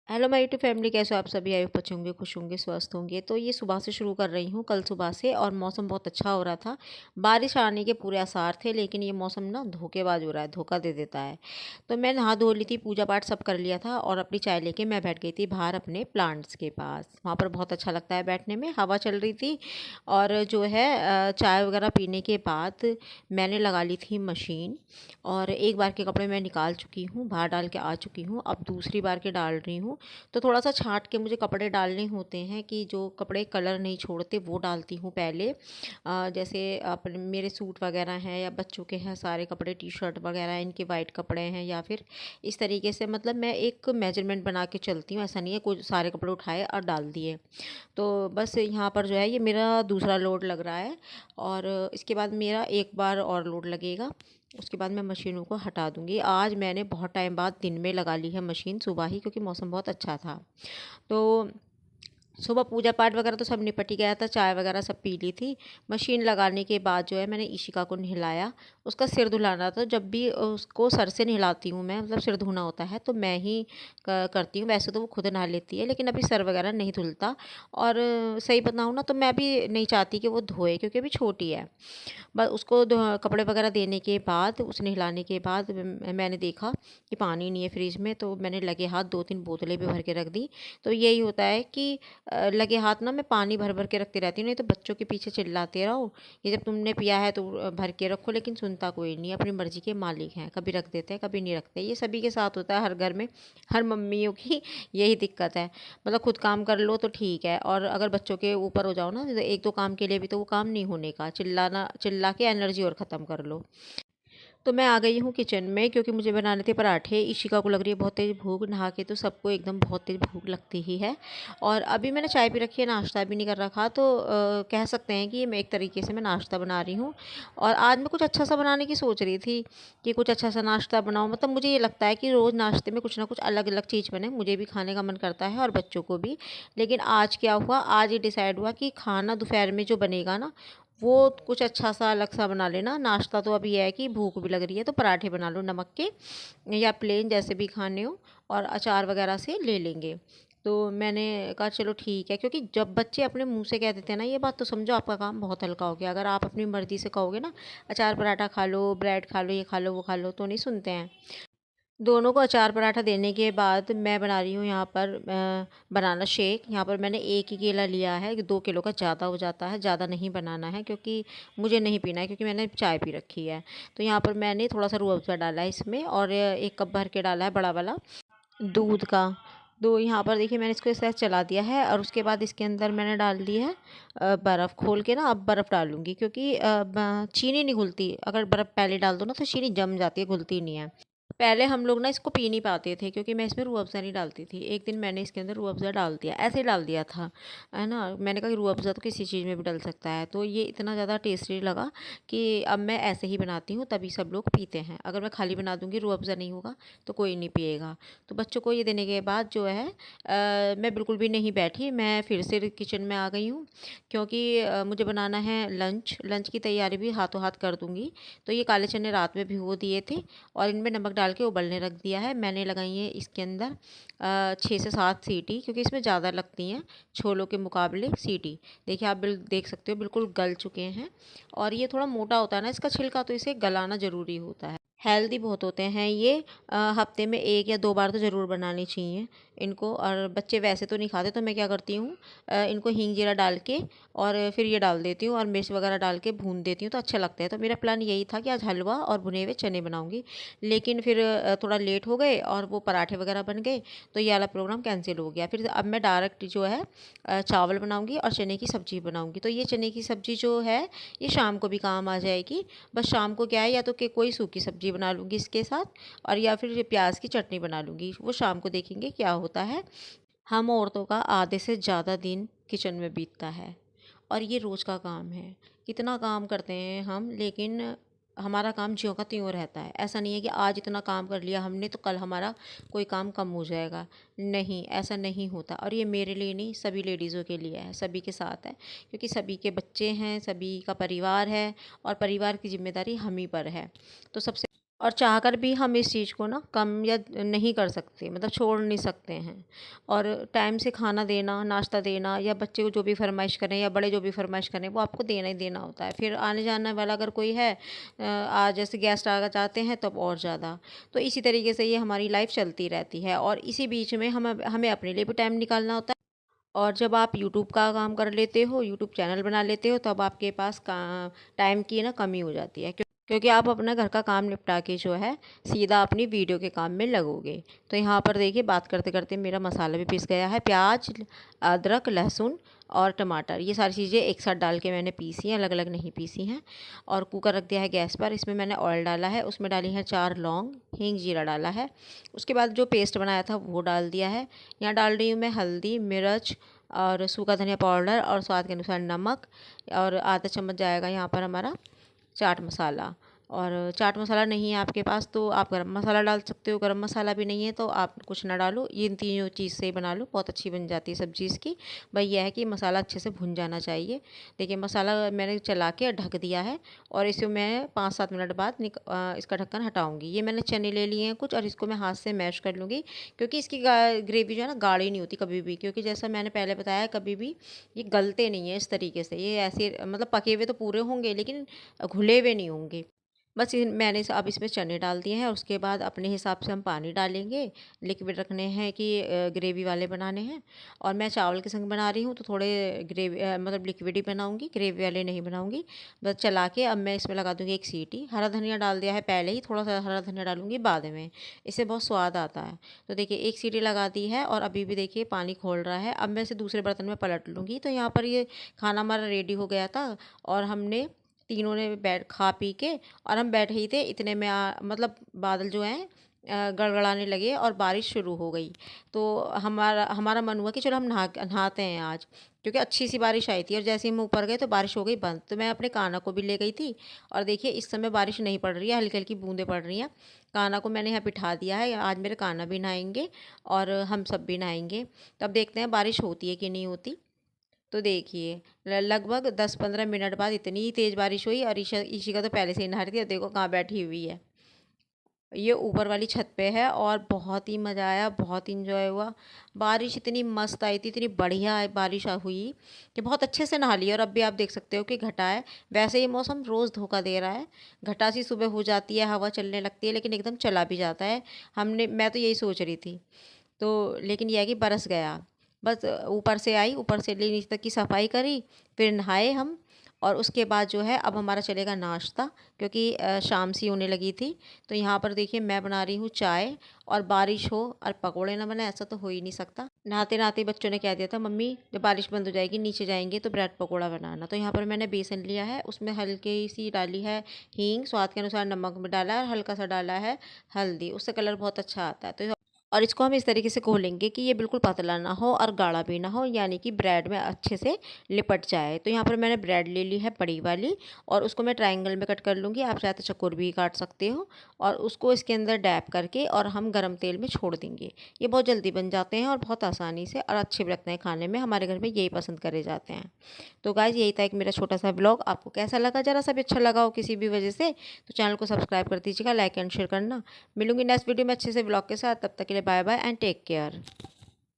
Hello my YouTube family, कैसे हो आप सभी? आई होप अच्छे होंगे, खुश होंगे, स्वस्थ होंगे। तो ये सुबह से शुरू कर रही हूँ, कल सुबह से। और मौसम बहुत अच्छा हो रहा था। बारिश आने के पूरे आसार थे, लेकिन ये मौसम ना धोखेबाज हो रहा है, धोखा दे देता है। तो मैं नहा धो ली थी, पूजा पाठ सब कर लिया था और अपनी चाय लेके मैं बैठ गई थी बाहर अपने प्लांट्स के पास। वहाँ पर बहुत अच्छा लगता है बैठने में, हवा चल रही थी। और जो है चाय वगैरह पीने के बाद मैंने लगा ली थी मशीन। और एक बार के कपड़े मैं निकाल चुकी हूँ, बाहर डाल के आ चुकी हूँ, अब दूसरी बार के डाल रही हूँ। तो थोड़ा-सा छाँट के मुझे कपड़े डालने होते हैं कि जो कपड़े कलर नहीं छोड़ते वो डालती हूँ पहले। जैसे अपने मेरे सूट वग़ैरह हैं या बच्चों के हैं सारे कपड़े, टी-शर्ट वग़ैरह इनके वाइट कपड़े हैं, या फिर इस तरीके से मतलब मैं एक मेजरमेंट बना के चलती हूँ। ऐसा नहीं है कुछ सारे कपड़े उठाए और डाल दिए। तो बस यहाँ पर जो है ये मेरा दूसरा लोड लग रहा है। और इसके बाद मेरा एक बार और लोड लगेगा। उसके बाद मैं मशीनों को हटा दूँगी। आज मैंने बहुत टाइम बाद दिन में लगा ली है मशीन, सुबह ही, क्योंकि मौसम बहुत अच्छा था। तो सुबह पूजा पाठ वगैरह तो सब निपट ही गया था, चाय वगैरह सब पी ली थी। मशीन लगाने के बाद जो है मैंने इशिका को नहलाया, उसका सिर धुलाना था। जब भी उसको सर से नहलाती हूँ मैं, मतलब सिर धोना होता है तो मैं ही करती हूँ। वैसे तो वो खुद नहा लेती है, लेकिन अभी सर वगैरह नहीं धुलता। और सही बताऊँ ना तो मैं भी नहीं चाहती कि वो धोए, क्योंकि अभी छोटी है। बस उसको कपड़े वगैरह देने के बाद, उसे नहलाने के बाद मैंने देखा कि पानी नहीं है फ्रिज में, तो मैंने लगे हाथ 2-3 बोतलें भी भर के रख दी। तो यही होता है कि लगे हाथ ना मैं पानी भर भर के रखती रहती हूँ, नहीं तो बच्चों के पीछे चिल्लाते रहो, ये जब तुमने पिया है तो भर के रखो। लेकिन सुनता कोई नहीं, अपनी मर्जी के मालिक हैं, कभी रख देते हैं कभी नहीं रखते। ये सभी के साथ होता है, हर घर में, हर मम्मियों की यही दिक्कत है। मतलब खुद काम कर लो तो ठीक है, और अगर बच्चों के ऊपर हो जाओ ना, जैसे एक दो काम के लिए भी, तो वो काम नहीं होने का। चिल्लाना, चिल्ला के एनर्जी और ख़त्म कर लो। तो मैं आ गई हूँ किचन में, क्योंकि मुझे बनाने थे पराठे। इशिका को लग रही है बहुत तेज़ भूख, नहा के तो सबको एकदम बहुत तेज़ भूख लगती ही है। और अभी मैंने चाय पी रखी है, नाश्ता भी नहीं कर रखा। तो कह सकते हैं कि मैं एक तरीके से मैं नाश्ता बना रही हूँ। और आज मैं कुछ अच्छा सा बनाने की सोच रही थी कि कुछ अच्छा सा नाश्ता बनाऊँ। मतलब मुझे ये लगता है कि रोज़ नाश्ते में कुछ ना कुछ अलग अलग चीज़ बने, मुझे भी खाने का मन करता है और बच्चों को भी। लेकिन आज क्या हुआ, आज ये डिसाइड हुआ कि खाना दोपहर में जो बनेगा ना, वो कुछ अच्छा सा अलग सा बना लेना। नाश्ता तो अभी ये है कि भूख भी लग रही है, तो पराठे बना लो नमक के, या प्लेन जैसे भी खाने हो, और अचार वगैरह से ले लेंगे। तो मैंने कहा चलो ठीक है, क्योंकि जब बच्चे अपने मुंह से कह देते हैं ना ये बात, तो समझो आपका काम बहुत हल्का हो गया। अगर आप अपनी मर्ज़ी से कहोगे ना अचार पराठा खा लो, ब्रेड खा लो, ये खा लो, वो खा लो, तो नहीं सुनते हैं। दोनों को अचार पराठा देने के बाद मैं बना रही हूँ यहाँ पर बनाना शेक। यहाँ पर मैंने एक ही केला लिया है, 2 किलो का ज़्यादा हो जाता है, ज़्यादा नहीं बनाना है, क्योंकि मुझे नहीं पीना है, क्योंकि मैंने चाय पी रखी है। तो यहाँ पर मैंने थोड़ा सा रूह अफ़ज़ा डाला है इसमें, और 1 कप भर के डाला है बड़ा वाला दूध का। तो यहाँ पर देखिए मैंने इसको इस तरह चला दिया है, और उसके बाद इसके अंदर मैंने डाल दी है बर्फ़। खोल के ना अब बर्फ़ डालूँगी, क्योंकि चीनी नहीं घुलती। अगर बर्फ़ पहले डाल दो ना तो चीनी जम जाती है, घुलती नहीं है। पहले हम लोग ना इसको पी नहीं पाते थे, क्योंकि मैं इसमें रूह अफ़ज़ा नहीं डालती थी। एक दिन मैंने इसके अंदर रूह अफ़ज़ा डाल दिया, ऐसे ही डाल दिया था, है ना। मैंने कहा कि रूह अफ़ज़ा तो किसी चीज़ में भी डल सकता है। तो ये इतना ज़्यादा टेस्टी लगा कि अब मैं ऐसे ही बनाती हूँ, तभी सब लोग पीते हैं। अगर मैं खाली बना दूँगी, रूह अफ़ज़ा नहीं होगा, तो कोई नहीं पिएगा। तो बच्चों को ये देने के बाद जो है मैं बिल्कुल भी नहीं बैठी, मैं फिर से किचन में आ गई हूँ, क्योंकि मुझे बनाना है लंच। लंच की तैयारी भी हाथों हाथ कर दूँगी। तो ये काले चने रात में भिगो दिए थे, और इनमें नमक डाल के उबलने रख दिया है। मैंने लगाई है इसके अंदर 6 से 7 सीटी, क्योंकि इसमें ज़्यादा लगती हैं छोलों के मुकाबले सीटी। देखिए आप देख सकते हो बिल्कुल गल चुके हैं। और ये थोड़ा मोटा होता है ना इसका छिलका, तो इसे गलाना ज़रूरी होता है। हेल्दी बहुत होते हैं ये। हफ्ते में 1 या 2 बार तो ज़रूर बनानी चाहिए इनको। और बच्चे वैसे तो नहीं खाते, तो मैं क्या करती हूँ, इनको हींग जीरा डाल के और फिर ये डाल देती हूँ, और मिर्च वगैरह डाल के भून देती हूँ, तो अच्छा लगता है। तो मेरा प्लान यही था कि आज हलवा और भुने हुए चने बनाऊँगी, लेकिन फिर थोड़ा लेट हो गए और वो पराठे वगैरह बन गए, तो ये वाला प्रोग्राम कैंसिल हो गया। फिर अब मैं डायरेक्ट जो है चावल बनाऊँगी और चने की सब्ज़ी बनाऊँगी। तो ये चने की सब्ज़ी जो है ये शाम को भी काम आ जाएगी। बस शाम को क्या है, या तो कि कोई सूखी सब्ज़ी बना लूँगी इसके साथ, और या फिर प्याज की चटनी बना लूँगी। वो शाम को देखेंगे क्या होता है। हम औरतों का आधे से ज़्यादा दिन किचन में बीतता है, और ये रोज़ का काम है। कितना काम करते हैं हम, लेकिन हमारा काम ज्यों का त्यों रहता है। ऐसा नहीं है कि आज इतना काम कर लिया हमने तो कल हमारा कोई काम कम हो जाएगा। नहीं, ऐसा नहीं होता। और ये मेरे लिए नहीं, सभी लेडीज़ों के लिए है, सभी के साथ है, क्योंकि सभी के बच्चे हैं, सभी का परिवार है, और परिवार की ज़िम्मेदारी हम ही पर है। तो सबसे और चाहकर भी हम इस चीज़ को ना कम या नहीं कर सकते, मतलब छोड़ नहीं सकते हैं। और टाइम से खाना देना, नाश्ता देना, या बच्चे को जो भी फ़रमाइश करें या बड़े जो भी फ़रमाइश करें वो आपको देना ही देना होता है। फिर आने जाने वाला अगर कोई है, आज जैसे गेस्ट आ जाते हैं तब और ज़्यादा। तो इसी तरीके से ये हमारी लाइफ़ चलती रहती है, और इसी बीच में हमें अपने लिए भी टाइम निकालना होता है। और जब आप यूट्यूब का काम कर लेते हो, यूट्यूब चैनल बना लेते हो, तब आपके पास का टाइम की ना कमी हो जाती है, क्योंकि आप अपना घर का काम निपटा के जो है सीधा अपनी वीडियो के काम में लगोगे। तो यहाँ पर देखिए, बात करते करते मेरा मसाला भी पिस गया है। प्याज, अदरक, लहसुन और टमाटर, ये सारी चीज़ें एक साथ डाल के मैंने पीसी हैं, अलग अलग नहीं पीसी हैं। और कुकर रख दिया है गैस पर। इसमें मैंने ऑयल डाला है, उसमें डाली है 4 लौंग, हींग, जीरा डाला है। उसके बाद जो पेस्ट बनाया था वो डाल दिया है। यहाँ डाल रही हूँ मैं हल्दी, मिर्च और सूखा धनिया पाउडर और स्वाद के अनुसार नमक, और आधा चम्मच जाएगा यहाँ पर हमारा चाट मसाला। और चाट मसाला नहीं है आपके पास तो आप गरम मसाला डाल सकते हो, गरम मसाला भी नहीं है तो आप कुछ ना डालो, इन तीनों चीज़ से ही बना लो, बहुत अच्छी बन जाती है सब्ज़ी इसकी। भाई यह है कि मसाला अच्छे से भुन जाना चाहिए। देखिए, मसाला मैंने चला के ढक दिया है, और इसे मैं 5-7 मिनट बाद इसका ढक्कन हटाऊँगी। ये मैंने चने ले लिए हैं कुछ, और इसको मैं हाथ से मैश कर लूँगी, क्योंकि इसकी ग्रेवी जो है ना गाढ़ी नहीं होती कभी भी, क्योंकि जैसा मैंने पहले बताया, कभी भी ये गलते नहीं है इस तरीके से। ये ऐसे मतलब पके हुए तो पूरे होंगे, लेकिन घुले हुए नहीं होंगे। बस मैंने अब इसमें चने डाल दिए हैं, और उसके बाद अपने हिसाब से हम पानी डालेंगे। लिक्विड रखने हैं कि ग्रेवी वाले बनाने हैं। और मैं चावल के संग बना रही हूँ तो थोड़े ग्रेवी मतलब लिक्विड ही बनाऊँगी, ग्रेवी वाले नहीं बनाऊँगी। बस चला के अब मैं इसमें लगा दूँगी एक सीटी। हरा धनिया डाल दिया है पहले ही, थोड़ा सा हरा धनिया डालूँगी बाद में, इससे बहुत स्वाद आता है। तो देखिए, एक सीटी लगा दी है, और अभी भी देखिए पानी खोल रहा है। अब मैं इसे दूसरे बर्तन में पलट लूँगी। तो यहाँ पर ये खाना हमारा रेडी हो गया था, और हमने तीनों ने बैठ खा पी के, और हम बैठे ही थे, इतने में मतलब बादल जो हैं गड़गड़ाने लगे और बारिश शुरू हो गई। तो हमारा हमारा मन हुआ कि चलो हम नहाते हैं आज, क्योंकि अच्छी सी बारिश आई थी, और जैसे ही हम ऊपर गए तो बारिश हो गई बंद। तो मैं अपने कान्हा को भी ले गई थी, और देखिए इस समय बारिश नहीं पड़ रही है, हल्की हल्की बूंदें पड़ रही हैं। कान्हा को मैंने यहाँ बिठा दिया है, आज मेरे कान्हा भी नहाएंगे और हम सब भी नहाएंगे। तब देखते हैं बारिश होती है कि नहीं होती। तो देखिए, लगभग 10-15 मिनट बाद इतनी ही तेज़ बारिश हुई, और ईशिका तो पहले से ही नहा रही थी, और देखो कहाँ बैठी हुई है। ये ऊपर वाली छत पे है, और बहुत ही मज़ा आया, बहुत इंजॉय हुआ। बारिश इतनी मस्त आई थी, इतनी बढ़िया बारिश हुई कि बहुत अच्छे से नहा लिया। और अब भी आप देख सकते हो कि घटा है। वैसे ये मौसम रोज़ धोखा दे रहा है। घटा सी सुबह हो जाती है, हवा चलने लगती है, लेकिन एकदम चला भी जाता है। मैं तो यही सोच रही थी। तो लेकिन यह है कि बरस गया। बस ऊपर से आई, ऊपर से ले नीचे तक की सफाई करी, फिर नहाए हम। और उसके बाद जो है अब हमारा चलेगा नाश्ता, क्योंकि शाम सी होने लगी थी। तो यहाँ पर देखिए, मैं बना रही हूँ चाय, और बारिश हो और पकोड़े ना बने, ऐसा तो हो ही नहीं सकता। नहाते नहाते बच्चों ने कह दिया था, मम्मी जब बारिश बंद हो जाएगी नीचे जाएंगे तो ब्रेड पकोड़ा बनाना। तो यहाँ पर मैंने बेसन लिया है, उसमें हल्की सी डाली है हींग, स्वाद के अनुसार नमक में डाला है, और हल्का सा डाला है हल्दी, उससे कलर बहुत अच्छा आता है। तो और इसको हम इस तरीके से घोलेंगे कि ये बिल्कुल पतला ना हो और गाढ़ा भी ना हो, यानी कि ब्रेड में अच्छे से लिपट जाए। तो यहाँ पर मैंने ब्रेड ले ली है बड़ी वाली, और उसको मैं ट्रायंगल में कट कर लूँगी। आप चाहे तो चकोर भी काट सकते हो, और उसको इसके अंदर डैप करके और हम गरम तेल में छोड़ देंगे। ये बहुत जल्दी बन जाते हैं, और बहुत आसानी से, और अच्छे भी लगते हैं खाने में। हमारे घर में यही पसंद करे जाते हैं। तो गाइज़, यही था एक मेरा छोटा सा ब्लॉग। आपको कैसा लगा, ज़रा सा भी अच्छा लगा हो किसी भी वजह से, तो चैनल को सब्सक्राइब कर दीजिएगा, लाइक एंड शेयर करना। मिलूंगी नेक्स्ट वीडियो में अच्छे से ब्लॉग के साथ। तब तक के लिए bye bye and take care.